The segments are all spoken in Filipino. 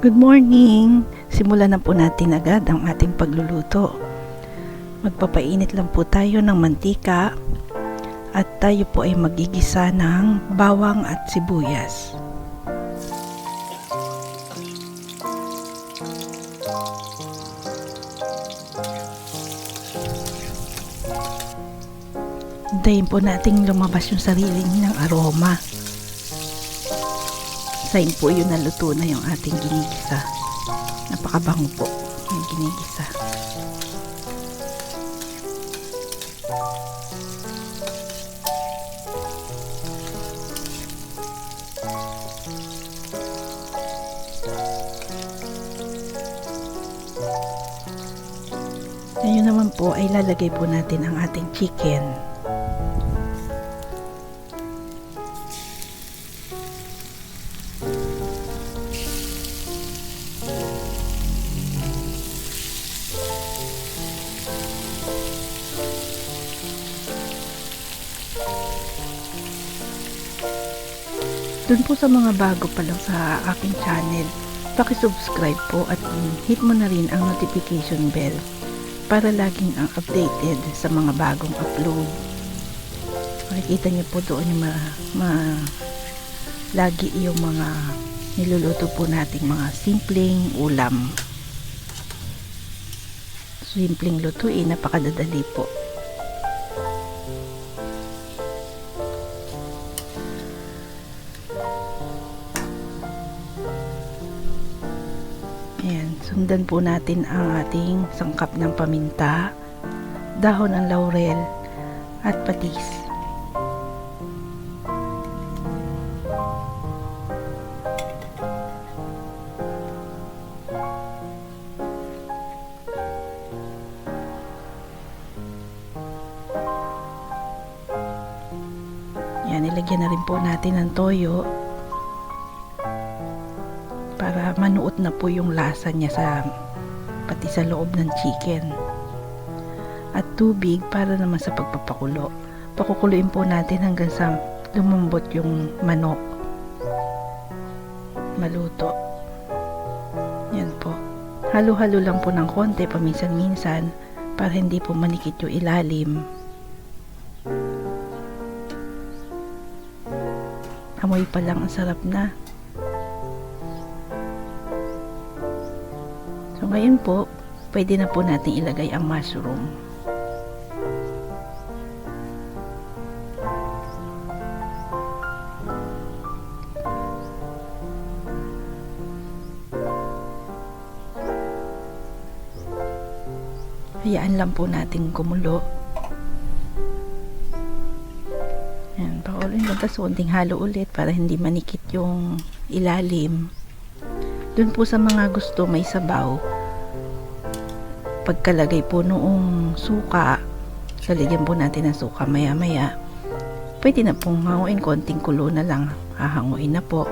Good morning! Simulan na po natin agad ang ating pagluluto. Magpapainit lang po tayo ng mantika at tayo po ay magigisa ng bawang at sibuyas. Hintayin po nating lumabas yung sarili ng aroma. Sign po yun na luto na yung ating ginigisa. Napakabango po yung ginigisa. Ngayon naman po ay lalagay po natin ang ating chicken. Dun po sa mga bago pa lang sa aking channel, paki-subscribe po at hit mo na rin ang notification bell para laging ang updated sa mga bagong upload. Makikita niyo po doon yung lagi yung mga niluluto po nating mga simpleng ulam. Simpleng lutuin, napakadadali po. Ayan, sundan po natin ang ating sangkap ng paminta, dahon ng laurel at patis. Ayan, ilagyan na rin po natin ng toyo para manuot na po yung lasa niya pati sa loob ng chicken, at tubig para naman sa pagpapakulo. Pakukuluin po natin hanggang sa lumambot yung manok, maluto. Yan po, halo-halo lang po ng konti paminsan-minsan para hindi po manikit yung ilalim. Amoy pa lang ang sarap na. So ngayon po, pwede na po natin ilagay ang mushroom. Hayaan lang po natin kumulo. Yan, pakuloyin lang, tapos unting halo ulit para hindi manikit yung ilalim. Dun po sa mga gusto may sabaw, pagkalagay po noong suka, lalagyan po natin ng suka maya maya. Pwede na pong hanguin, konting kulo na lang, hahanguin na po.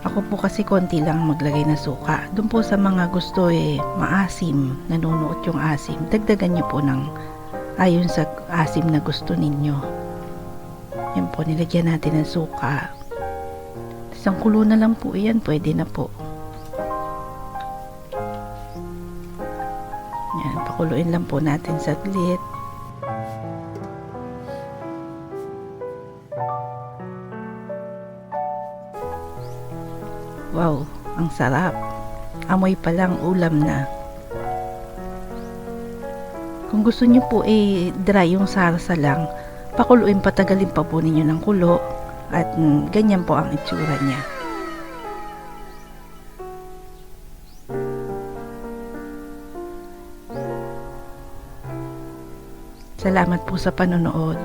Ako po kasi konti lang maglagay ng suka. Dun po sa mga gusto maasim, nanunuot yung asim, dagdagan nyo po ng ayon sa asim na gusto ninyo. Yan po, nilagyan natin ng suka. Isang kulo na lang po yan, pwede na po. Yan, pakuluin lang po natin saglit. Wow, ang sarap. Amoy pa lang ulam na. Kung gusto nyo po dry yung sarsa lang, pakuluin, patagalin pa po ninyo ng kulo. At ganyan po ang itsura niya. Salamat po sa panonood.